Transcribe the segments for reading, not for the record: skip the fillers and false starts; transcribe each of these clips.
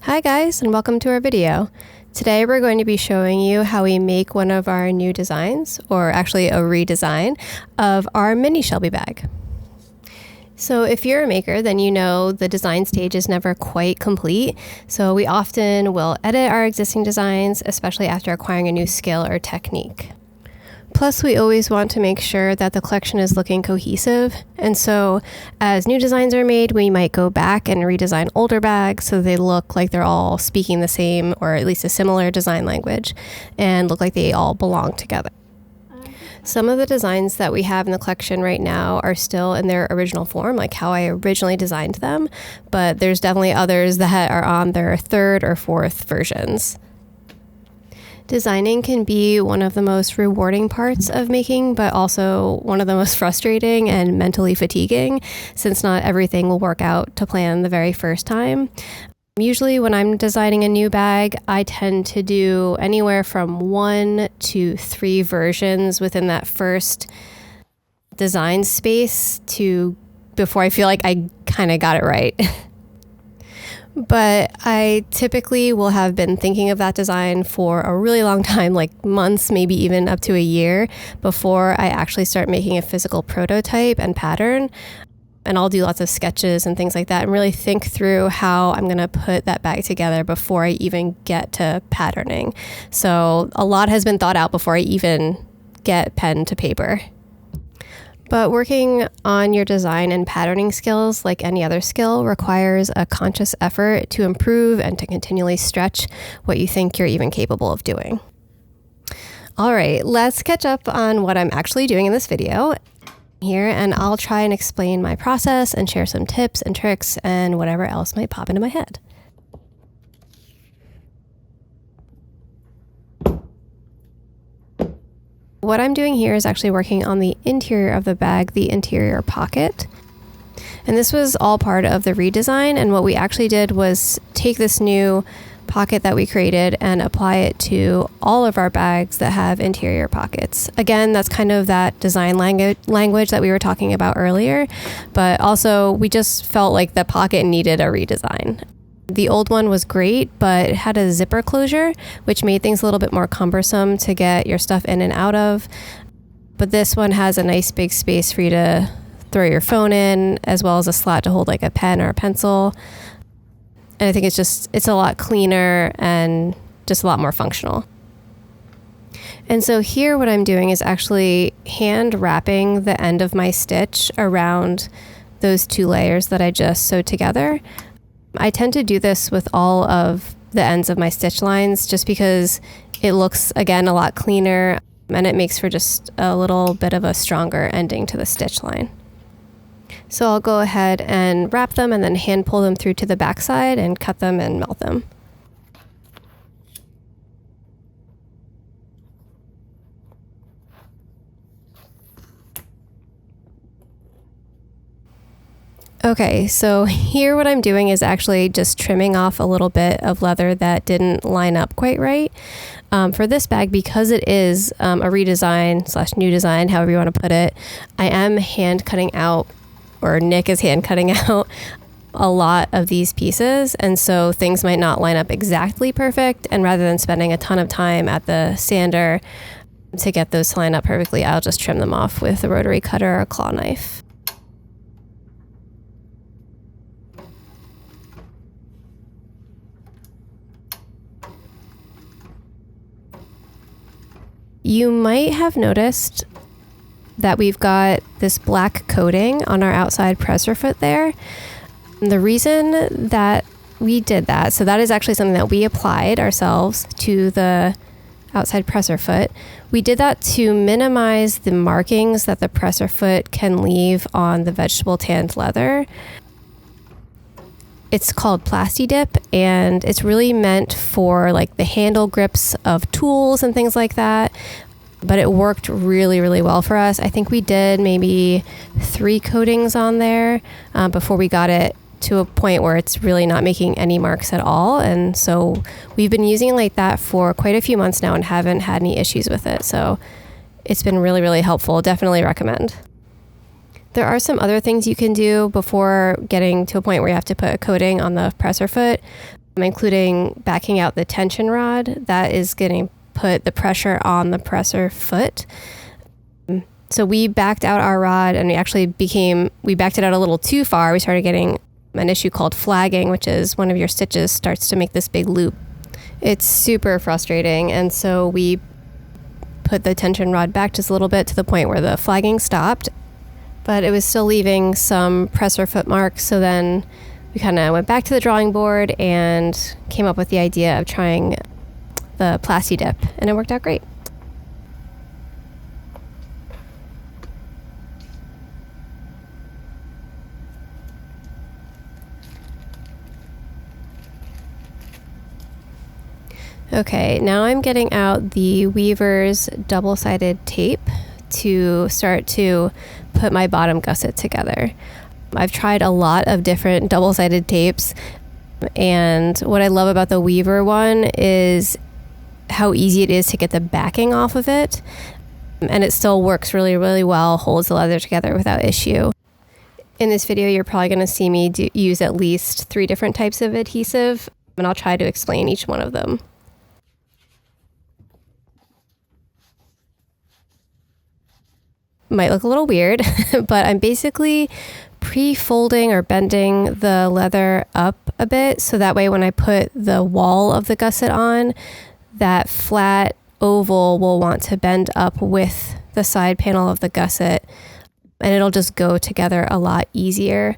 Hi guys, and welcome to our video. Today we're going to be showing you how we make one of our new designs, or actually a redesign, of our Mini Shelby bag. So if you're a maker, then you know the design stage is never quite complete. So we often will edit our existing designs, especially after acquiring a new skill or technique. Plus, we always want to make sure that the collection is looking cohesive. And so as new designs are made, we might go back and redesign older bags so they look like they're all speaking the same, or at least a similar design language, and look like they all belong together. Some of the designs that we have in the collection right now are still in their original form, like how I originally designed them, but there's definitely others that are on their third or fourth versions. Designing can be one of the most rewarding parts of making, but also one of the most frustrating and mentally fatiguing, since not everything will work out to plan the very first time. Usually when I'm designing a new bag, I tend to do anywhere from 1 to 3 versions within that first design space before I feel like I kind of got it right. But I typically will have been thinking of that design for a really long time, like months, maybe even up to a year, before I actually start making a physical prototype and pattern. And I'll do lots of sketches and things like that and really think through how I'm going to put that bag together before I even get to patterning. So a lot has been thought out before I even get pen to paper. But working on your design and patterning skills, like any other skill, requires a conscious effort to improve and to continually stretch what you think you're even capable of doing. All right, let's catch up on what I'm actually doing in this video here, and I'll try and explain my process and share some tips and tricks and whatever else might pop into my head. What I'm doing here is actually working on the interior of the bag, the interior pocket. And this was all part of the redesign, and what we actually did was take this new pocket that we created and apply it to all of our bags that have interior pockets. Again, that's kind of that design language that we were talking about earlier, but also we just felt like the pocket needed a redesign. The old one was great, but it had a zipper closure, which made things a little bit more cumbersome to get your stuff in and out of. But this one has a nice big space for you to throw your phone in, as well as a slot to hold like a pen or a pencil. And I think it's a lot cleaner and just a lot more functional. And so here what I'm doing is actually hand wrapping the end of my stitch around those 2 layers that I just sewed together. I tend to do this with all of the ends of my stitch lines just because it looks, again, a lot cleaner, and it makes for just a little bit of a stronger ending to the stitch line. So I'll go ahead and wrap them and then hand pull them through to the back side and cut them and melt them. Okay, so here what I'm doing is actually just trimming off a little bit of leather that didn't line up quite right. For this bag, because it is a redesign / new design, however you want to put it, I am hand cutting out, or Nick is hand cutting out a lot of these pieces, and so things might not line up exactly perfect, and rather than spending a ton of time at the sander to get those to line up perfectly, I'll just trim them off with a rotary cutter or a claw knife. You might have noticed that we've got this black coating on our outside presser foot there. And the reason that we did that, so that is actually something that we applied ourselves to the outside presser foot. We did that to minimize the markings that the presser foot can leave on the vegetable tanned leather. It's called Plasti Dip, and it's really meant for like the handle grips of tools and things like that. But it worked really, really well for us. I think we did maybe 3 coatings on there before we got it to a point where it's really not making any marks at all. And so we've been using it like that for quite a few months now and haven't had any issues with it. So it's been really, really helpful. Definitely recommend. There are some other things you can do before getting to a point where you have to put a coating on the presser foot. including backing out the tension rod that is getting put the pressure on the presser foot. So we backed out our rod, and we backed it out a little too far. We started getting an issue called flagging, which is one of your stitches starts to make this big loop. It's super frustrating. And so we put the tension rod back just a little bit to the point where the flagging stopped, but it was still leaving some presser foot marks. So then we kind of went back to the drawing board and came up with the idea of trying the Plasti Dip, and it worked out great. Okay, now I'm getting out the Weaver's double-sided tape to start to put my bottom gusset together. I've tried a lot of different double-sided tapes, and what I love about the Weaver one is how easy it is to get the backing off of it, and it still works really, really well, holds the leather together without issue. In this video, you're probably going to see me use at least 3 different types of adhesive, and I'll try to explain each one of them. Might look a little weird, but I'm basically pre-folding or bending the leather up a bit, so that way when I put the wall of the gusset on, that flat oval will want to bend up with the side panel of the gusset, and it'll just go together a lot easier.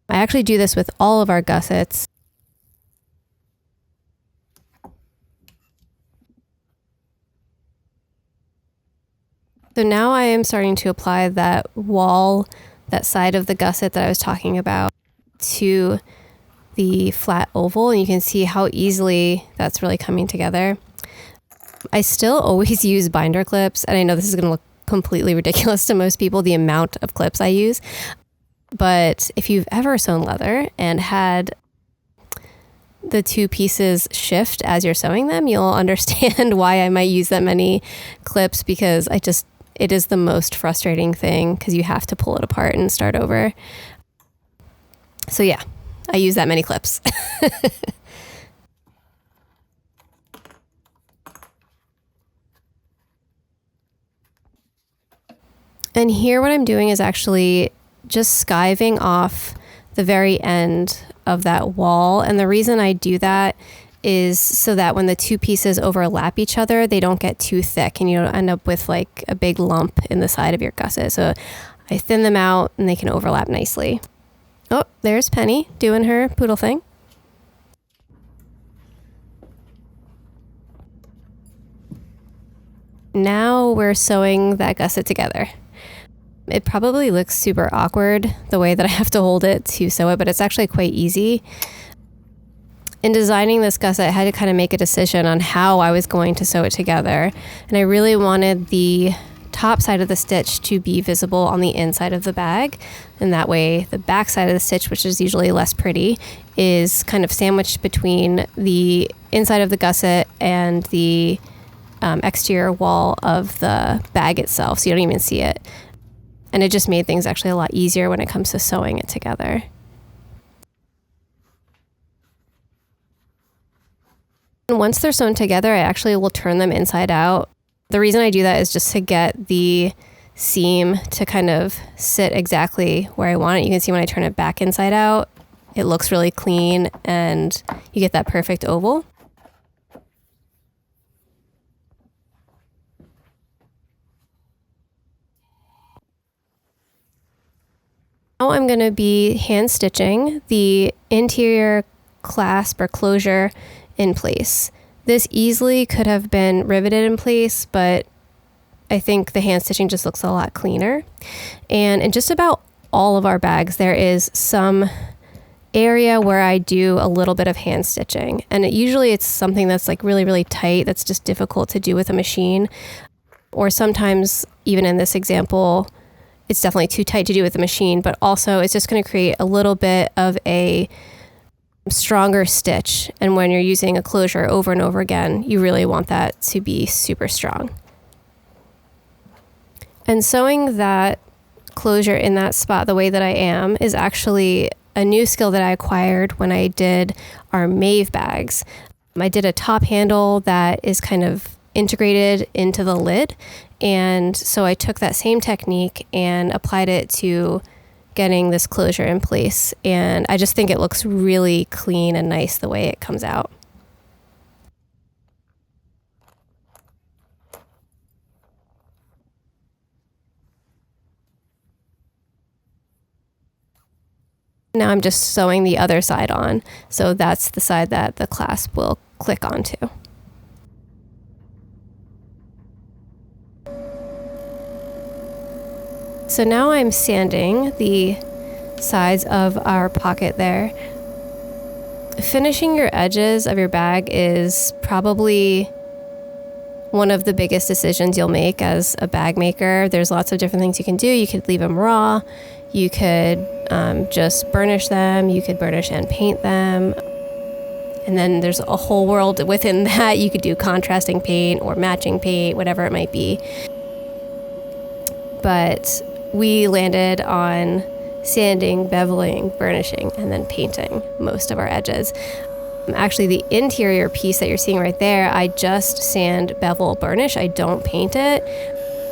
I actually do this with all of our gussets. So now I am starting to apply that wall, that side of the gusset that I was talking about, to the flat oval, and you can see how easily that's really coming together. I still always use binder clips, and I know this is going to look completely ridiculous to most people, the amount of clips I use, but if you've ever sewn leather and had the 2 pieces shift as you're sewing them, you'll understand why I might use that many clips, because it is the most frustrating thing because you have to pull it apart and start over. So yeah, I use that many clips. And here what I'm doing is actually just skiving off the very end of that wall. And the reason I do that is so that when the 2 pieces overlap each other, they don't get too thick and you don't end up with like a big lump in the side of your gusset. So I thin them out and they can overlap nicely. Oh, there's Penny doing her poodle thing. Now we're sewing that gusset together. It probably looks super awkward the way that I have to hold it to sew it, but it's actually quite easy. In designing this gusset, I had to kind of make a decision on how I was going to sew it together. And I really wanted the top side of the stitch to be visible on the inside of the bag. And that way the back side of the stitch, which is usually less pretty, is kind of sandwiched between the inside of the gusset and the exterior wall of the bag itself. So you don't even see it. And it just made things actually a lot easier when it comes to sewing it together. And once they're sewn together, I actually will turn them inside out. The reason I do that is just to get the seam to kind of sit exactly where I want it. You can see when I turn it back inside out, it looks really clean and you get that perfect oval. Now I'm going to be hand stitching the interior clasp or closure in place. This easily could have been riveted in place, but I think the hand stitching just looks a lot cleaner. And in just about all of our bags, there is some area where I do a little bit of hand stitching. And usually it's something that's like really, really tight, that's just difficult to do with a machine. Or sometimes, even in this example, it's definitely too tight to do with a machine, but also it's just going to create a little bit of a stronger stitch. And when you're using a closure over and over again, you really want that to be super strong. And sewing that closure in that spot the way that I am is actually a new skill that I acquired when I did our Mave bags. I did a top handle that is kind of integrated into the lid. And so I took that same technique and applied it to getting this closure in place. And I just think it looks really clean and nice the way it comes out. Now I'm just sewing the other side on. So that's the side that the clasp will click onto. So now I'm sanding the sides of our pocket there. Finishing your edges of your bag is probably one of the biggest decisions you'll make as a bag maker. There's lots of different things you can do. You could leave them raw. You could just burnish them. You could burnish and paint them. And then there's a whole world within that. You could do contrasting paint or matching paint, whatever it might be. But we landed on sanding, beveling, burnishing, and then painting most of our edges. Actually, the interior piece that you're seeing right there, I just sand, bevel, burnish. I don't paint it.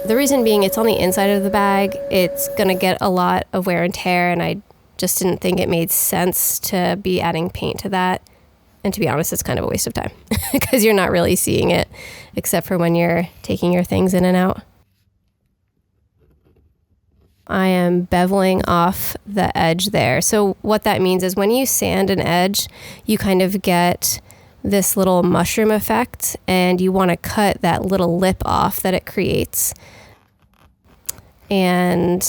The reason being it's on the inside of the bag. It's going to get a lot of wear and tear, and I just didn't think it made sense to be adding paint to that. And to be honest, it's kind of a waste of time because you're not really seeing it except for when you're taking your things in and out. I am beveling off the edge there. So what that means is when you sand an edge, you kind of get this little mushroom effect, and you want to cut that little lip off that it creates. And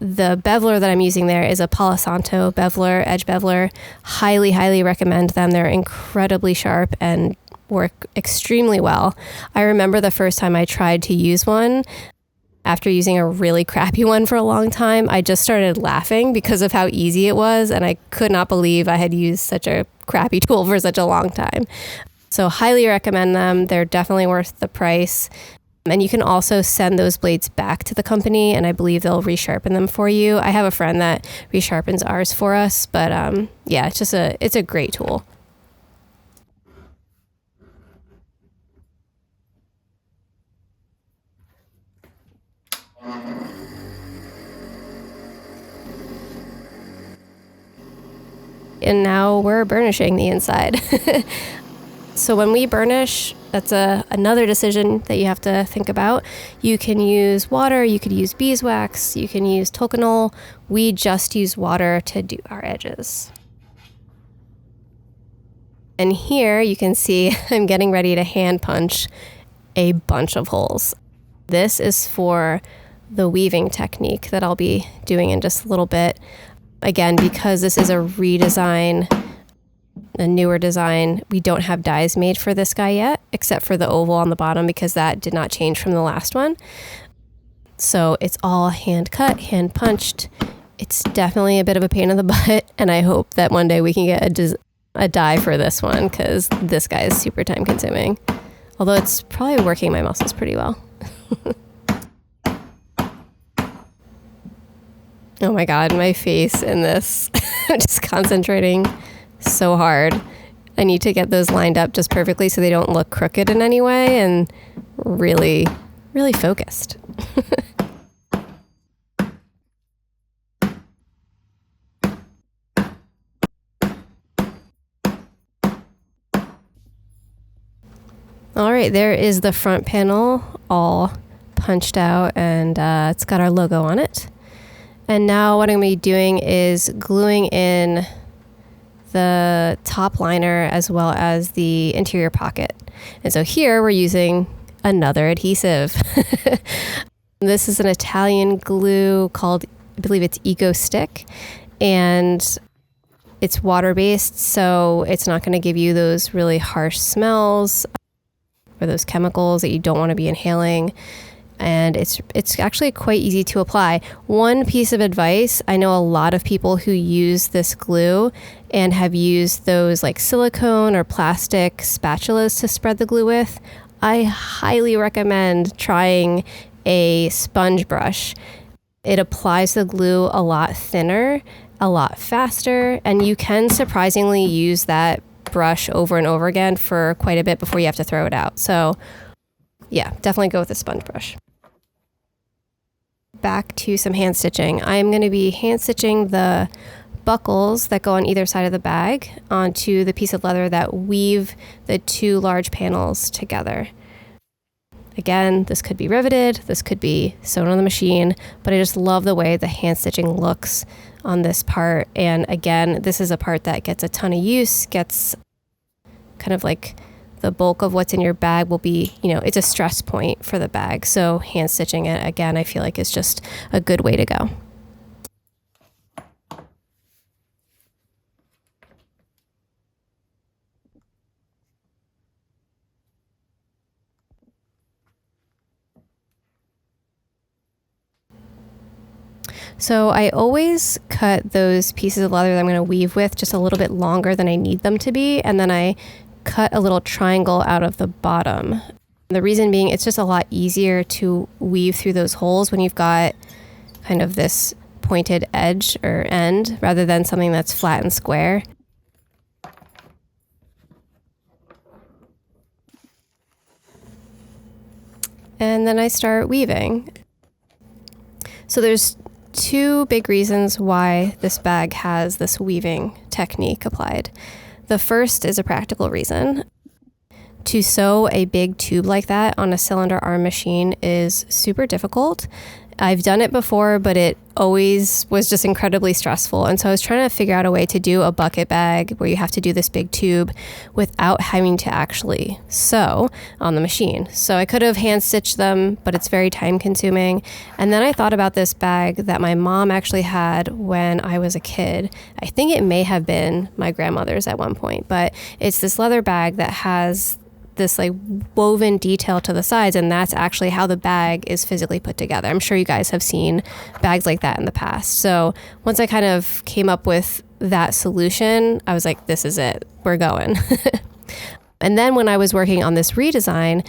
the beveler that I'm using there is a Palo Santo beveler, edge beveler. Highly, highly recommend them. They're incredibly sharp and work extremely well. I remember the first time I tried to use one, after using a really crappy one for a long time, I just started laughing because of how easy it was, and I could not believe I had used such a crappy tool for such a long time. So highly recommend them. They're definitely worth the price. And you can also send those blades back to the company, and I believe they'll resharpen them for you. I have a friend that resharpens ours for us, but yeah, it's a great tool. And now we're burnishing the inside. So when we burnish, that's another decision that you have to think about. You can use water, you could use beeswax, you can use Tokonol. We just use water to do our edges. And here you can see I'm getting ready to hand punch a bunch of holes. This is for the weaving technique that I'll be doing in just a little bit. Again, because this is a redesign, a newer design, we don't have dies made for this guy yet, except for the oval on the bottom because that did not change from the last one. So it's all hand cut, hand punched. It's definitely a bit of a pain in the butt, and I hope that one day we can get a die for this one because this guy is super time consuming. Although it's probably working my muscles pretty well. Oh my God, my face in this. I'm just concentrating so hard. I need to get those lined up just perfectly so they don't look crooked in any way, and really, really focused. All right, there is the front panel all punched out, and it's got our logo on it. And now what I'm going to be doing is gluing in the top liner as well as the interior pocket. And so here we're using another adhesive. This is an Italian glue called, I believe it's Eco Stick, and it's water-based, so it's not going to give you those really harsh smells or those chemicals that you don't want to be inhaling. And it's actually quite easy to apply. One piece of advice, I know a lot of people who use this glue and have used those like silicone or plastic spatulas to spread the glue with. I highly recommend trying a sponge brush. It applies the glue a lot thinner, a lot faster, and you can surprisingly use that brush over and over again for quite a bit before you have to throw it out. So yeah, definitely go with a sponge brush. Back to some hand stitching. I'm going to be hand stitching the buckles that go on either side of the bag onto the piece of leather that weave the two large panels together. Again, this could be riveted, this could be sewn on the machine, but I just love the way the hand stitching looks on this part. And again, this is a part that gets a ton of use, gets kind of like the bulk of what's in your bag will be, you know, it's a stress point for the bag. So hand stitching it, again, I feel like is just a good way to go. So I always cut those pieces of leather that I'm going to weave with just a little bit longer than I need them to be, and then I cut a little triangle out of the bottom. The reason being, it's just a lot easier to weave through those holes when you've got kind of this pointed edge or end rather than something that's flat and square. And then I start weaving. So there's two big reasons why this bag has this weaving technique applied. The first is a practical reason. To sew a big tube like that on a cylinder arm machine is super difficult. I've done it before, but it always was just incredibly stressful. And so I was trying to figure out a way to do a bucket bag where you have to do this big tube without having to actually sew on the machine. So I could have hand stitched them, but it's very time consuming. And then I thought about this bag that my mom actually had when I was a kid. I think it may have been my grandmother's at one point, but it's this leather bag that has this like woven detail to the sides, and that's actually how the bag is physically put together. I'm sure you guys have seen bags like that in the past. So once I kind of came up with that solution, I was like, this is it, we're going. And then when I was working on this redesign,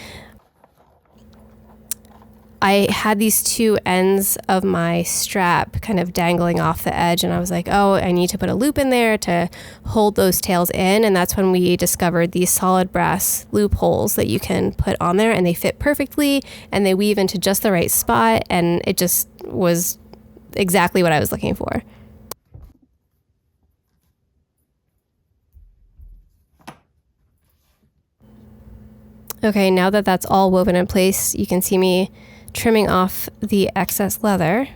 I had these two ends of my strap kind of dangling off the edge, and I was like, oh, I need to put a loop in there to hold those tails in. And that's when we discovered these solid brass loopholes that you can put on there, and they fit perfectly and they weave into just the right spot, and it just was exactly what I was looking for. Okay, now that that's all woven in place, you can see me trimming off the excess leather,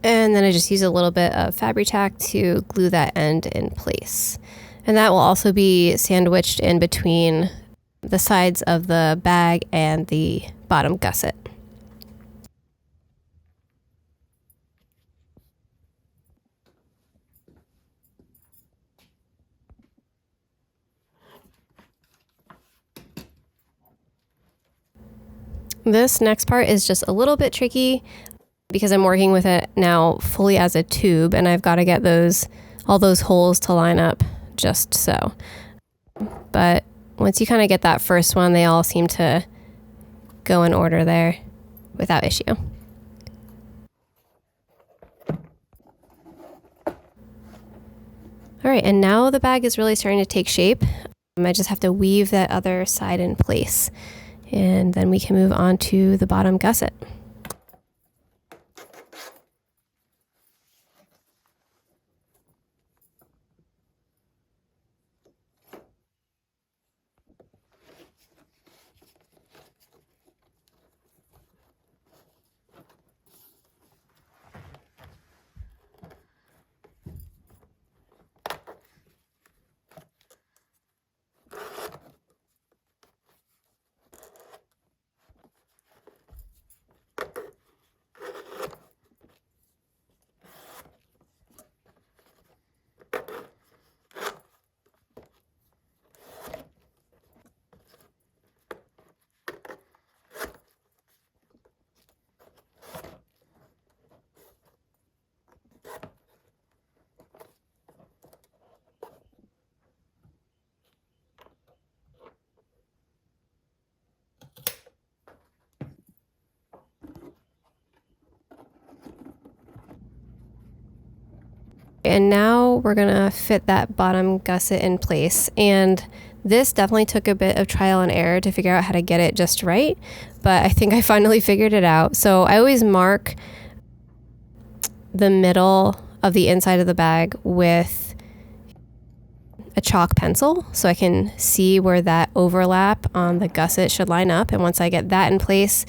and then I just use a little bit of Fabri-Tac to glue that end in place. And that will also be sandwiched in between the sides of the bag and the bottom gusset. This next part is just a little bit tricky because I'm working with it now fully as a tube, and I've got to get all those holes to line up just so. But once you kind of get that first one, they all seem to go in order there without issue. All right, and now the bag is really starting to take shape. I just have to weave that other side in place, and then we can move on to the bottom gusset. And now we're gonna fit that bottom gusset in place. And this definitely took a bit of trial and error to figure out how to get it just right, but I think I finally figured it out. So I always mark the middle of the inside of the bag with a chalk pencil so I can see where that overlap on the gusset should line up. And once I get that in place,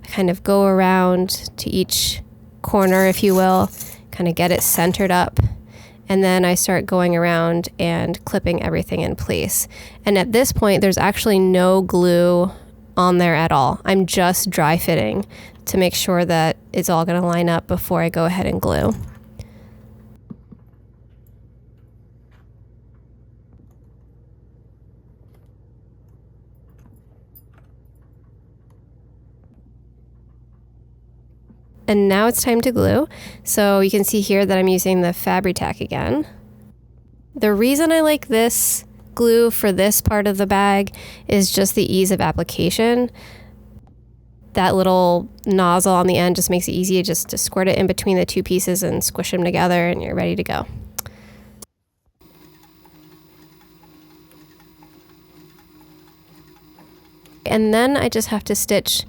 I kind of go around to each corner, if you will, kind of get it centered up. And then I start going around and clipping everything in place. And at this point, there's actually no glue on there at all. I'm just dry fitting to make sure that it's all going to line up before I go ahead and glue. And now it's time to glue. So you can see here that I'm using the Fabri-Tac again. The reason I like this glue for this part of the bag is just the ease of application. That little nozzle on the end just makes it easy just to squirt it in between the two pieces and squish them together, and you're ready to go. And then I just have to stitch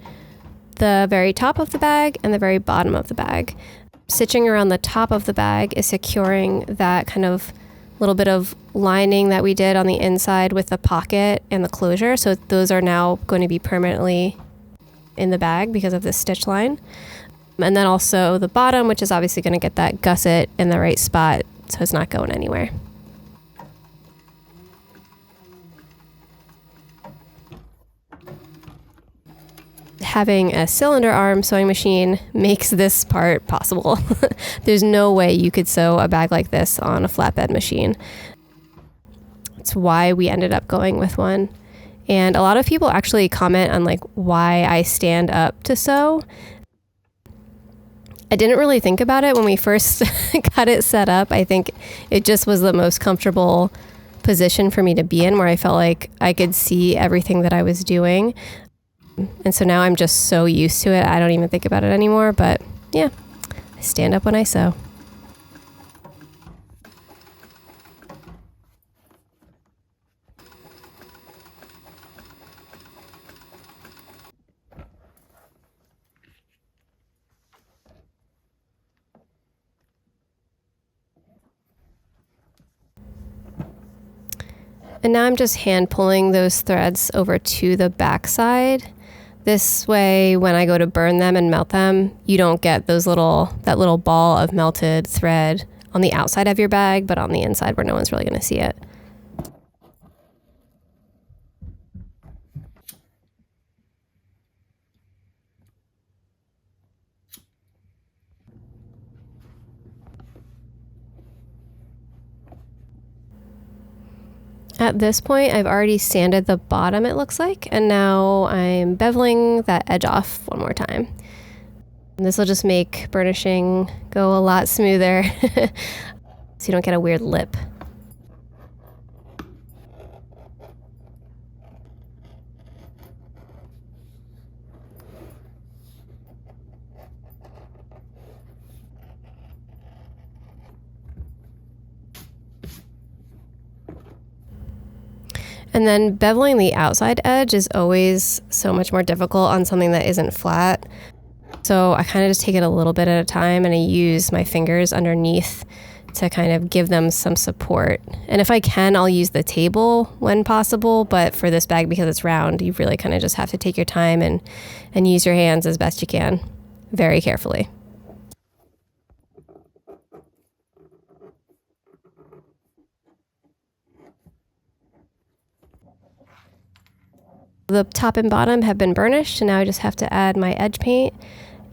the very top of the bag and the very bottom of the bag. Stitching around the top of the bag is securing that kind of little bit of lining that we did on the inside with the pocket and the closure. So those are now going to be permanently in the bag because of this stitch line. And then also the bottom, which is obviously going to get that gusset in the right spot so it's not going anywhere. Having a cylinder arm sewing machine makes this part possible. There's no way you could sew a bag like this on a flatbed machine. It's why we ended up going with one. And a lot of people actually comment on like why I stand up to sew. I didn't really think about it when we first got it set up. I think it just was the most comfortable position for me to be in, where I felt like I could see everything that I was doing. And so now I'm just so used to it, I don't even think about it anymore. But yeah, I stand up when I sew. And now I'm just hand pulling those threads over to the back side. This way, when I go to burn them and melt them, you don't get that little ball of melted thread on the outside of your bag, but on the inside where no one's really going to see it. At this point, I've already sanded the bottom, it looks like, and now I'm beveling that edge off one more time. And this will just make burnishing go a lot smoother so you don't get a weird lip. And then beveling the outside edge is always so much more difficult on something that isn't flat. So I kind of just take it a little bit at a time, and I use my fingers underneath to kind of give them some support. And if I can, I'll use the table when possible, but for this bag, because it's round, you really kind of just have to take your time and use your hands as best you can, very carefully. The top and bottom have been burnished, and now I just have to add my edge paint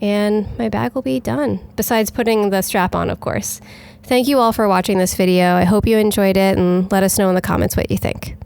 and my bag will be done, besides putting the strap on, of course. Thank you all for watching this video. I hope you enjoyed it, and let us know in the comments what you think.